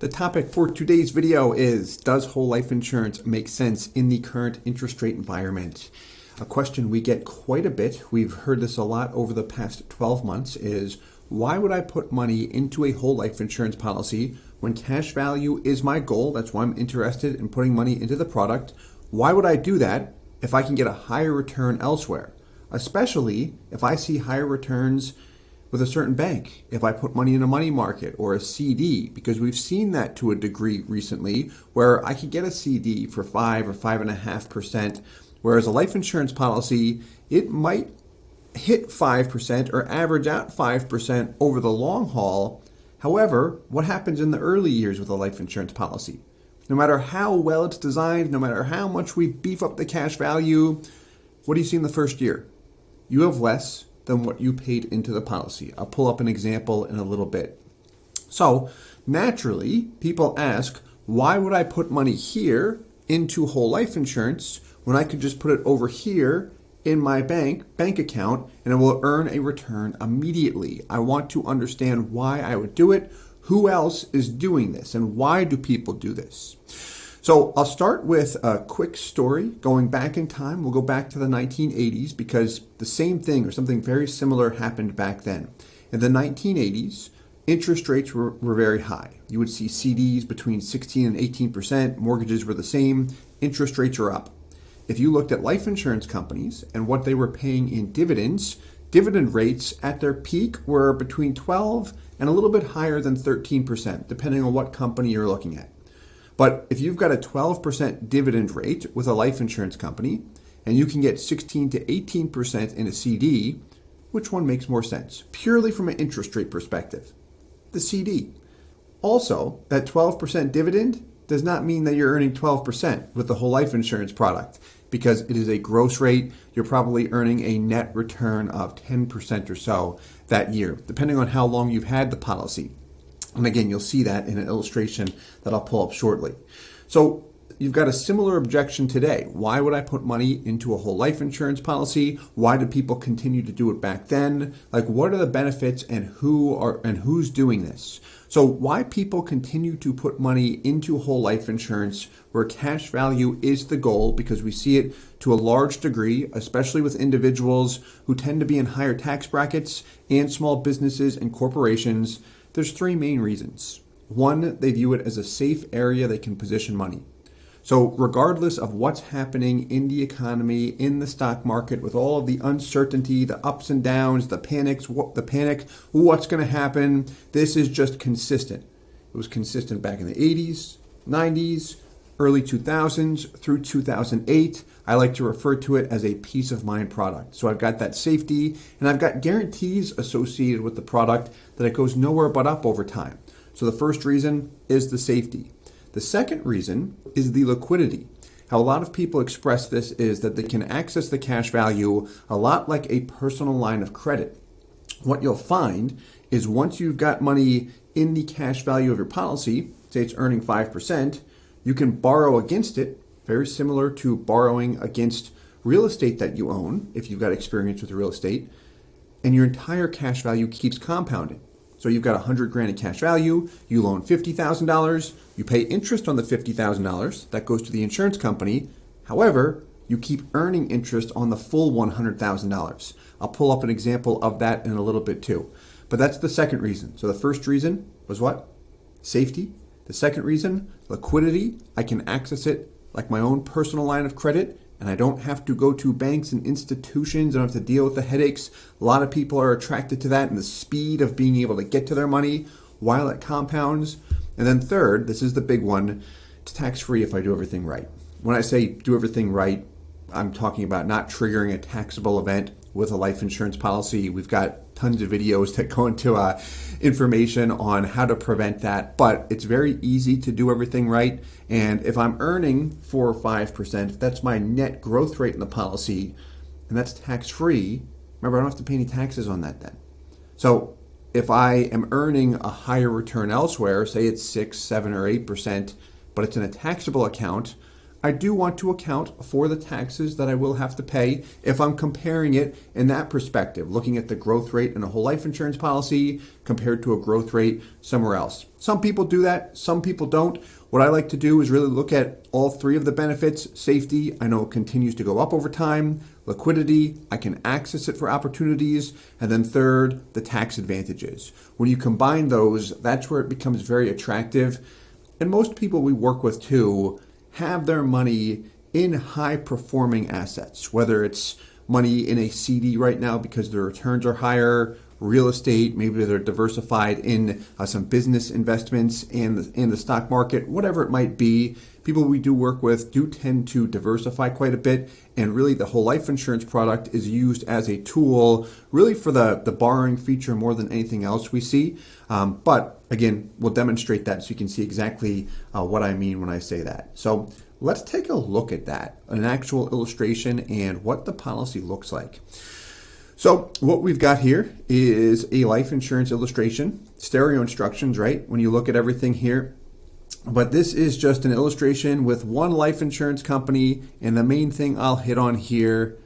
The topic for today's video is, does whole life insurance make sense in the current interest rate environment? A question we get quite a bit, we've heard this a lot over the past 12 months, is why would I put money into a whole life insurance policy when cash value is my goal? That's why I'm interested in putting money into the product. Why would I do that if I can get a higher return elsewhere? Especially if I see higher returns with a certain bank, if I put money in a money market or a CD, because we've seen that to a degree recently where I could get a CD for 5 or 5.5%, whereas a life insurance policy, it might hit 5% or average out 5% over the long haul. However, what happens in the early years with a life insurance policy? No matter how well it's designed, no matter how much we beef up the cash value, what do you see in the first year? You have less than what you paid into the policy. I'll pull up an example in a little bit. So naturally, people ask, why would I put money here into whole life insurance when I could just put it over here in my bank account and it will earn a return immediately? I want to understand why I would do it, who else is doing this, and why do people do this? So I'll start with a quick story going back in time. We'll go back to the 1980s because the same thing or something very similar happened back then. In the 1980s, interest rates were very high. You would see CDs between 16 and 18%. Mortgages were the same. Interest rates are up. If you looked at life insurance companies and what they were paying in dividends, dividend rates at their peak were between 12 and a little bit higher than 13%, depending on what company you're looking at. But if you've got a 12% dividend rate with a life insurance company and you can get 16 to 18% in a CD, which one makes more sense? Purely from an interest rate perspective, the CD. Also, that 12% dividend does not mean that you're earning 12% with the whole life insurance product because it is a gross rate. You're probably earning a net return of 10% or so that year, depending on how long you've had the policy. And again, you'll see that in an illustration that I'll pull up shortly. So you've got a similar objection today. Why would I put money into a whole life insurance policy? Why did people continue to do it back then? Like, what are the benefits and who's doing this? So why people continue to put money into whole life insurance where cash value is the goal, because we see it to a large degree, especially with individuals who tend to be in higher tax brackets and small businesses and corporations. There's three main reasons. One, they view it as a safe area they can position money. So regardless of what's happening in the economy, in the stock market, with all of the uncertainty, the ups and downs, the panic, what's going to happen, this is just consistent. It was consistent back in the 80s, 90s, early 2000s through 2008. I like to refer to it as a peace of mind product. So I've got that safety and I've got guarantees associated with the product that it goes nowhere but up over time. So the first reason is the safety. The second reason is the liquidity. How a lot of people express this is that they can access the cash value a lot like a personal line of credit. What you'll find is once you've got money in the cash value of your policy, say it's earning 5%, you can borrow against it, very similar to borrowing against real estate that you own, if you've got experience with real estate, and your entire cash value keeps compounding. So you've got $100,000 in cash value, you loan $50,000, you pay interest on the $50,000, that goes to the insurance company. However, you keep earning interest on the full $100,000. I'll pull up an example of that in a little bit too. But that's the second reason. So the first reason was what? Safety. The second reason, liquidity. I can access it like my own personal line of credit, and I don't have to go to banks and institutions. I don't have to deal with the headaches. A lot of people are attracted to that and the speed of being able to get to their money while it compounds. And then third, this is the big one, it's tax-free if I do everything right. When I say do everything right, I'm talking about not triggering a taxable event with a life insurance policy. We've got tons of videos that go into information on how to prevent that, but it's very easy to do everything right. And if I'm earning 4 or 5%, if that's my net growth rate in the policy, and that's tax-free, remember, I don't have to pay any taxes on that then. So if I am earning a higher return elsewhere, say it's 6, 7, or 8%, but it's in a taxable account, I do want to account for the taxes that I will have to pay if I'm comparing it in that perspective, looking at the growth rate in a whole life insurance policy compared to a growth rate somewhere else. Some people do that, some people don't. What I like to do is really look at all three of the benefits. Safety, I know, continues to go up over time. Liquidity, I can access it for opportunities. And then third, the tax advantages. When you combine those, that's where it becomes very attractive. And most people we work with too have their money in high performing assets, whether it's money in a CD right now because their returns are higher, real estate, maybe they're diversified in some business investments and the stock market, whatever it might be. People we do work with do tend to diversify quite a bit, and really the whole life insurance product is used as a tool really for the borrowing feature more than anything else we see. But again, we'll demonstrate that so you can see exactly what I mean when I say that. So let's take a look at that, an actual illustration and what the policy looks like. So what we've got here is a life insurance illustration, stereo instructions, right? When you look at everything here. But this is just an illustration with one life insurance company, and the main thing I'll hit on here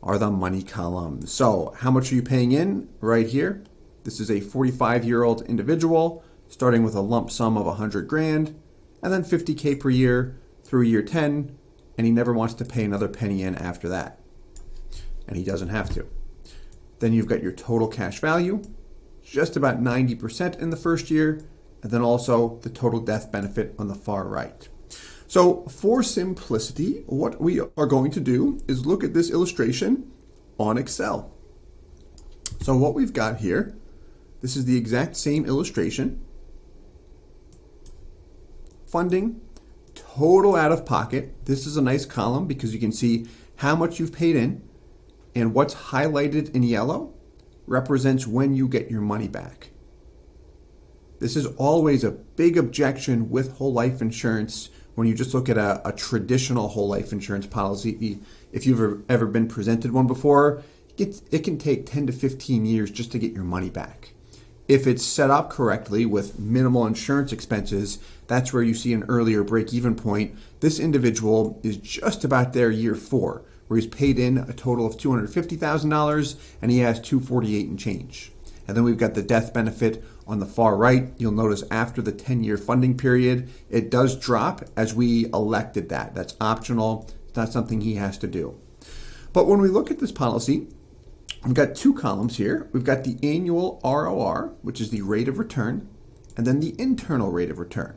are the money columns. So how much are you paying in right here? This is a 45-year-old individual starting with a lump sum of 100 grand and then 50K per year through year 10, and he never wants to pay another penny in after that. And he doesn't have to. Then you've got your total cash value, just about 90% in the first year, and then also the total death benefit on the far right. So for simplicity, what we are going to do is look at this illustration on Excel. So what we've got here, this is the exact same illustration. Funding, total out of pocket. This is a nice column because you can see how much you've paid in, and what's highlighted in yellow represents when you get your money back. This is always a big objection with whole life insurance when you just look at a traditional whole life insurance policy. If you've ever been presented one before, it can take 10 to 15 years just to get your money back. If it's set up correctly with minimal insurance expenses, that's where you see an earlier break-even point. This individual is just about there year 4, where he's paid in a total of $250,000 and he has $248 and change. And then we've got the death benefit on the far right. You'll notice after the 10-year funding period, it does drop as we elected that. That's optional. It's not something he has to do. But when we look at this policy, we've got two columns here. We've got the annual ROR, which is the rate of return, and then the internal rate of return.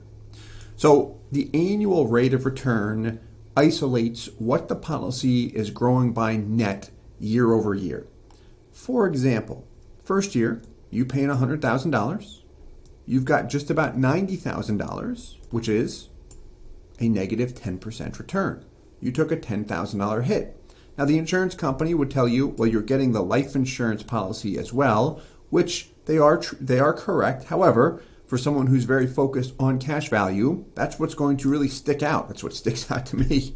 So the annual rate of return isolates what the policy is growing by net year over year. For example, first year, you pay in $100,000. You've got just about $90,000, which is a negative 10% return. You took a $10,000 hit. Now, the insurance company would tell you, well, you're getting the life insurance policy as well, which they are correct. However, for someone who's very focused on cash value, that's what's going to really stick out. That's what sticks out to me.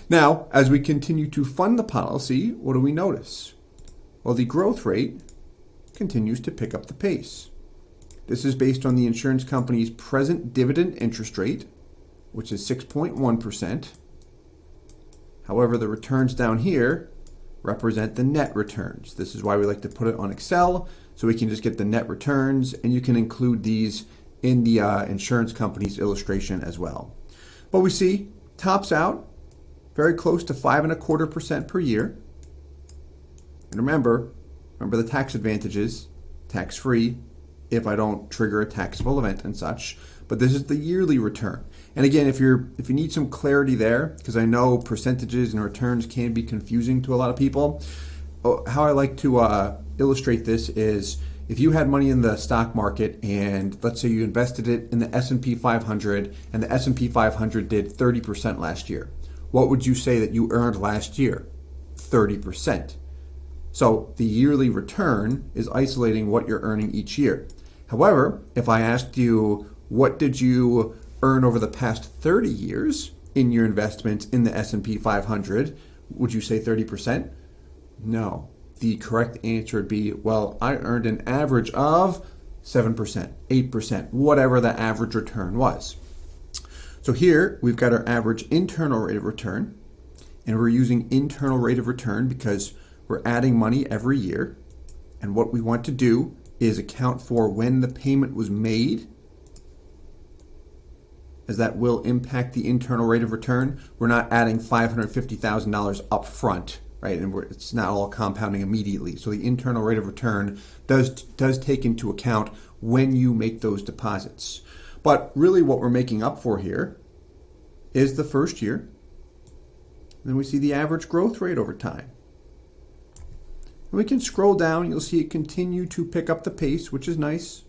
Now, as we continue to fund the policy, what do we notice? Well, the growth rate continues to pick up the pace. This is based on the insurance company's present dividend interest rate, which is 6.1%. However, the returns down here represent the net returns. This is why we like to put it on Excel, so we can just get the net returns, and you can include these in the insurance company's illustration as well. But we see tops out very close to 5.25% per year. And remember the tax advantages, tax-free if I don't trigger a taxable event and such. But this is the yearly return. And again, if you need some clarity there, because I know percentages and returns can be confusing to a lot of people, how I like to illustrate this is if you had money in the stock market and let's say you invested it in the S&P 500 and the S&P 500 did 30% last year, what would you say that you earned last year? 30%. So the yearly return is isolating what you're earning each year. However, if I asked you, what did you earn over the past 30 years in your investments in the S&P 500, would you say 30%? No. The correct answer would be, well, I earned an average of 7%, 8%, whatever the average return was. So here we've got our average internal rate of return, and we're using internal rate of return because we're adding money every year. And what we want to do is account for when the payment was made, as that will impact the internal rate of return. We're not adding $550,000 up front, right? And it's not all compounding immediately. So the internal rate of return does take into account when you make those deposits. But really what we're making up for here is the first year. Then we see the average growth rate over time. And we can scroll down, you'll see it continue to pick up the pace, which is nice.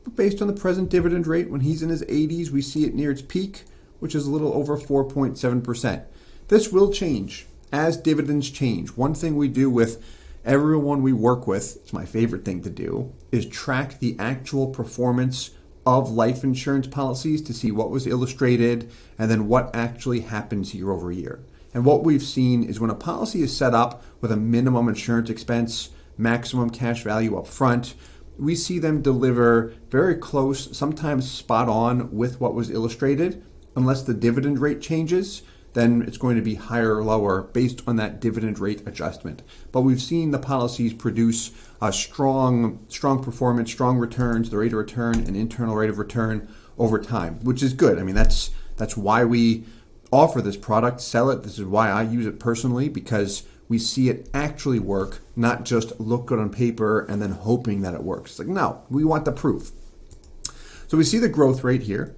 But based on the present dividend rate, when he's in his 80s, we see it near its peak, which is a little over 4.7%. This will change as dividends change. One thing we do with everyone we work with, it's my favorite thing to do, is track the actual performance of life insurance policies to see what was illustrated and then what actually happens year over year. And what we've seen is when a policy is set up with a minimum insurance expense, maximum cash value up front, we see them deliver very close, sometimes spot on with what was illustrated. Unless the dividend rate changes, then it's going to be higher or lower based on that dividend rate adjustment. But we've seen the policies produce a strong performance, strong returns, the rate of return and internal rate of return over time, which is good. I mean, that's why we offer this product, sell it. This is why I use it personally, because we see it actually work, not just look good on paper and then hoping that it works. It's like, no, we want the proof. So we see the growth rate here.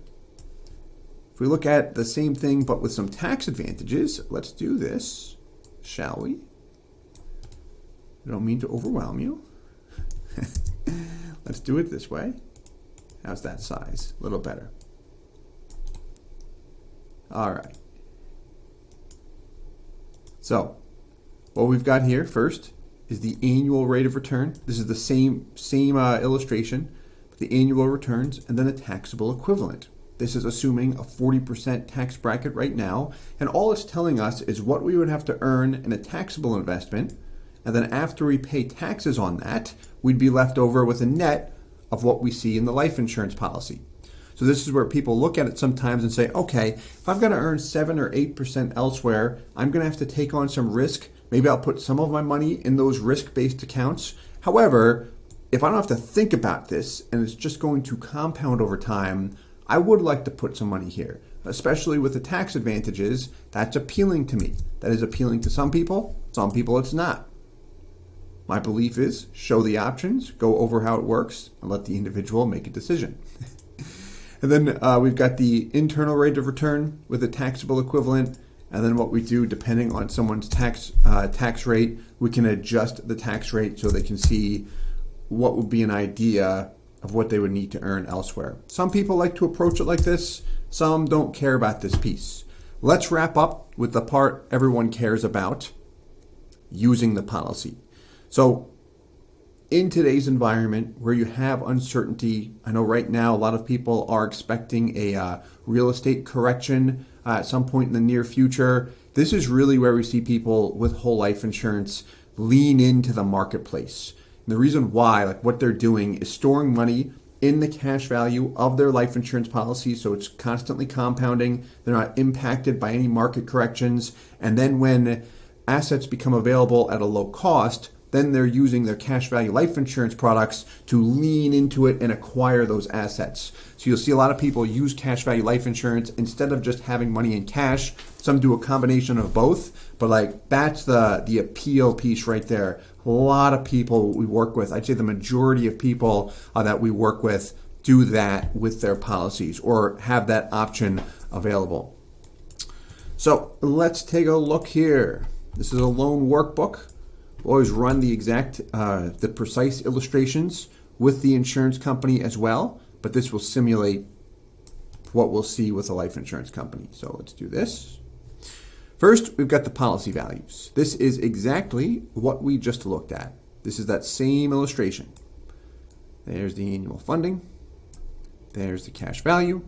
If we look at the same thing but with some tax advantages, let's do this, shall we? I don't mean to overwhelm you. Let's do it this way. How's that size? A little better. All right. So what we've got here first is the annual rate of return. This is the same illustration, but the annual returns and then a taxable equivalent. This is assuming a 40% tax bracket right now, and all it's telling us is what we would have to earn in a taxable investment, and then after we pay taxes on that, we'd be left over with a net of what we see in the life insurance policy. So this is where people look at it sometimes and say, okay, if I've got to earn 7 or 8% elsewhere, I'm going to have to take on some risk. Maybe I'll put some of my money in those risk-based accounts. However, if I don't have to think about this and it's just going to compound over time, I would like to put some money here, especially with the tax advantages. That's appealing to me. That is appealing to some people it's not. My belief is show the options, go over how it works, and let the individual make a decision. And then we've got the internal rate of return with a taxable equivalent. And then what we do, depending on someone's tax rate, we can adjust the tax rate so they can see what would be an idea of what they would need to earn elsewhere. Some people like to approach it like this. Some don't care about this piece. Let's wrap up with the part everyone cares about, using the policy. So in today's environment where you have uncertainty, I know right now a lot of people are expecting a real estate correction at some point in the near future. This is really where we see people with whole life insurance lean into the marketplace. And the reason why, like what they're doing is storing money in the cash value of their life insurance policy, so it's constantly compounding. They're not impacted by any market corrections. And then when assets become available at a low cost, then they're using their cash value life insurance products to lean into it and acquire those assets. So you'll see a lot of people use cash value life insurance instead of just having money in cash. Some do a combination of both, but like that's the appeal piece right there. A lot of people we work with, I'd say the majority of people that we work with do that with their policies or have that option available. So let's take a look here. This is a loan workbook. We'll always run the precise illustrations with the insurance company as well, but this will simulate what we'll see with a life insurance company. So let's do this. First, we've got the policy values. This is exactly what we just looked at. This is that same illustration. There's the annual funding. There's the cash value.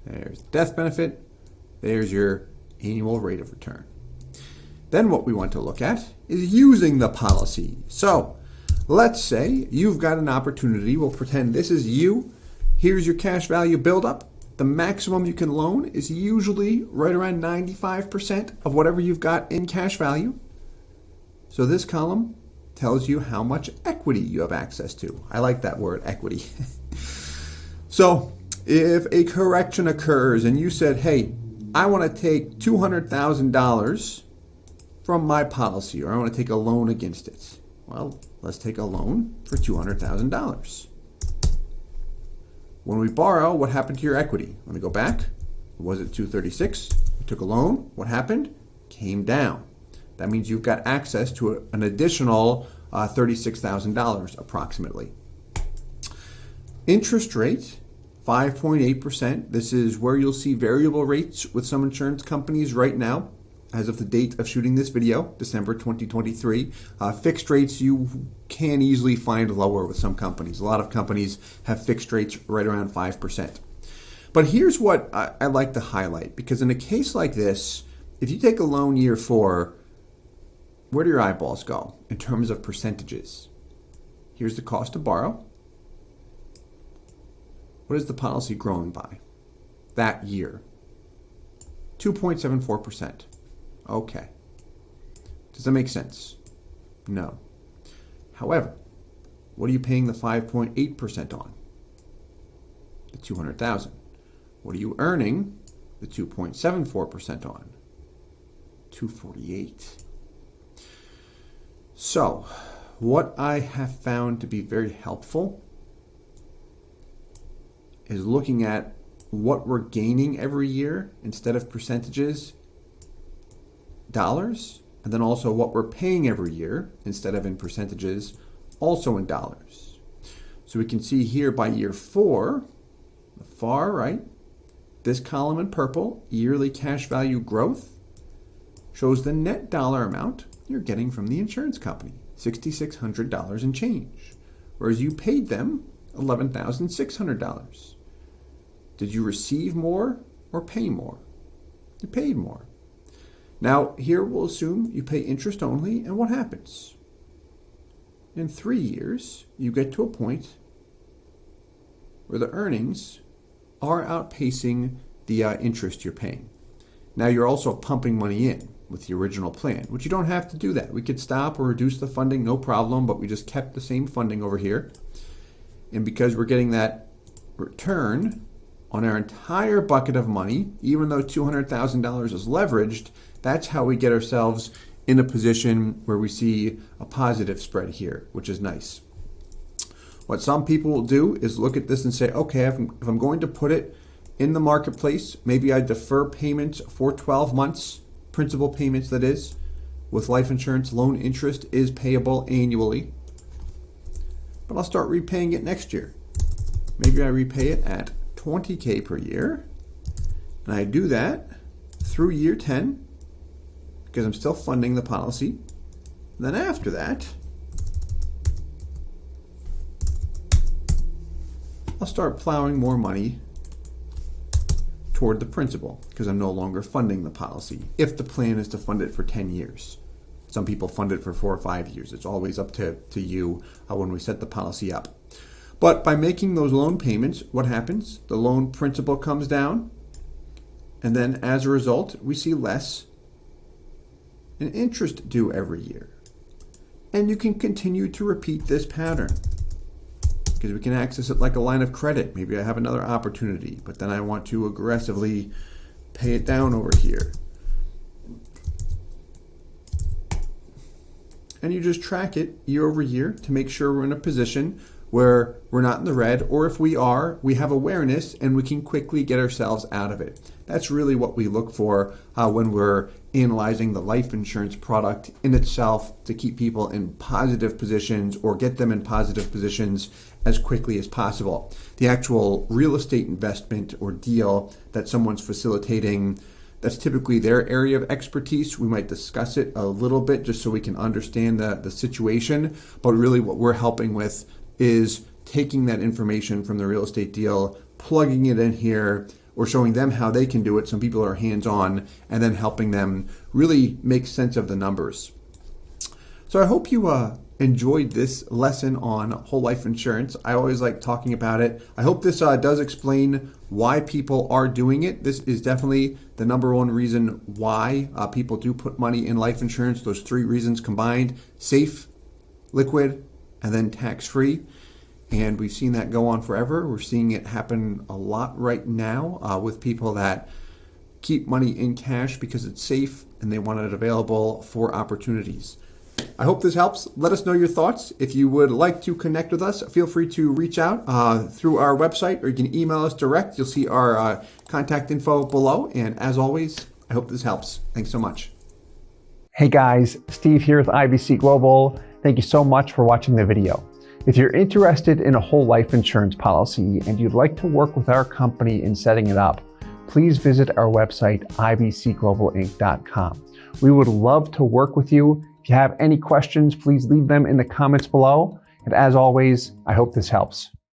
There's the death benefit. There's your annual rate of return. Then what we want to look at is using the policy. So let's say you've got an opportunity. We'll pretend this is you. Here's your cash value buildup. The maximum you can loan is usually right around 95% of whatever you've got in cash value. So this column tells you how much equity you have access to. I like that word, equity. So if a correction occurs and you said, hey, I want to take $200,000 from my policy, or I want to take a loan against it. Well, let's take a loan for $200,000. When we borrow, what happened to your equity? Let me go back. Was it 236? You took a loan. What happened? Came down. That means you've got access to an additional $36,000 approximately. Interest rate, 5.8%. This is where you'll see variable rates with some insurance companies right now. As of the date of shooting this video, December 2023, fixed rates you can easily find lower with some companies. A lot of companies have fixed rates right around 5%. But here's what I like to highlight, because in a case like this, if you take a loan year 4, where do your eyeballs go in terms of percentages? Here's the cost to borrow. What is the policy growing by that year? 2.74%. Okay. Does that make sense? No. However, what are you paying the 5.8% on? The $200,000. What are you earning the 2.74% on? $248,000. So, what I have found to be very helpful is looking at what we're gaining every year instead of percentages, dollars, and then also what we're paying every year instead of in percentages, also in dollars. So we can see here by year 4, the far right, this column in purple, yearly cash value growth, shows the net dollar amount you're getting from the insurance company, $6,600 and change, whereas you paid them $11,600. Did you receive more or pay more? You paid more. Now, here we'll assume you pay interest only, and what happens? In 3 years, you get to a point where the earnings are outpacing the interest you're paying. Now, you're also pumping money in with the original plan, which you don't have to do that. We could stop or reduce the funding, no problem, but we just kept the same funding over here. And because we're getting that return on our entire bucket of money, even though $200,000 is leveraged, that's how we get ourselves in a position where we see a positive spread here, which is nice. What some people will do is look at this and say, okay, if I'm going to put it in the marketplace, maybe I defer payments for 12 months, principal payments that is. With life insurance, loan interest is payable annually. But I'll start repaying it next year. Maybe I repay it at $20,000 per year. And I do that through year 10 because I'm still funding the policy. And then after that, I'll start plowing more money toward the principal because I'm no longer funding the policy if the plan is to fund it for 10 years. Some people fund it for 4 or 5 years. It's always up to you when we set the policy up. But by making those loan payments, what happens? The loan principal comes down, and then as a result, we see less in interest due every year. And you can continue to repeat this pattern because we can access it like a line of credit. Maybe I have another opportunity, but then I want to aggressively pay it down over here. And you just track it year over year to make sure we're in a position where we're not in the red, or if we are, we have awareness and we can quickly get ourselves out of it. That's really what we look for when we're analyzing the life insurance product in itself to keep people in positive positions or get them in positive positions as quickly as possible. The actual real estate investment or deal that someone's facilitating, that's typically their area of expertise. We might discuss it a little bit just so we can understand the situation, but really what we're helping with is taking that information from the real estate deal, plugging it in here, or showing them how they can do it. Some people are hands-on, and then helping them really make sense of the numbers. So I hope you enjoyed this lesson on whole life insurance. I always like talking about it. I hope this does explain why people are doing it. This is definitely the number one reason why people do put money in life insurance. Those three reasons combined: safe, liquid, and then tax-free. And we've seen that go on forever. We're seeing it happen a lot right now with people that keep money in cash because it's safe and they want it available for opportunities. I hope this helps. Let us know your thoughts. If you would like to connect with us, feel free to reach out through our website, or you can email us direct. You'll see our contact info below. And as always, I hope this helps. Thanks so much. Hey guys, Steve here with IBC Global. Thank you so much for watching the video. If you're interested in a whole life insurance policy and you'd like to work with our company in setting it up, please visit our website, ibcglobalinc.com. We would love to work with you. If you have any questions, please leave them in the comments below. And as always, I hope this helps.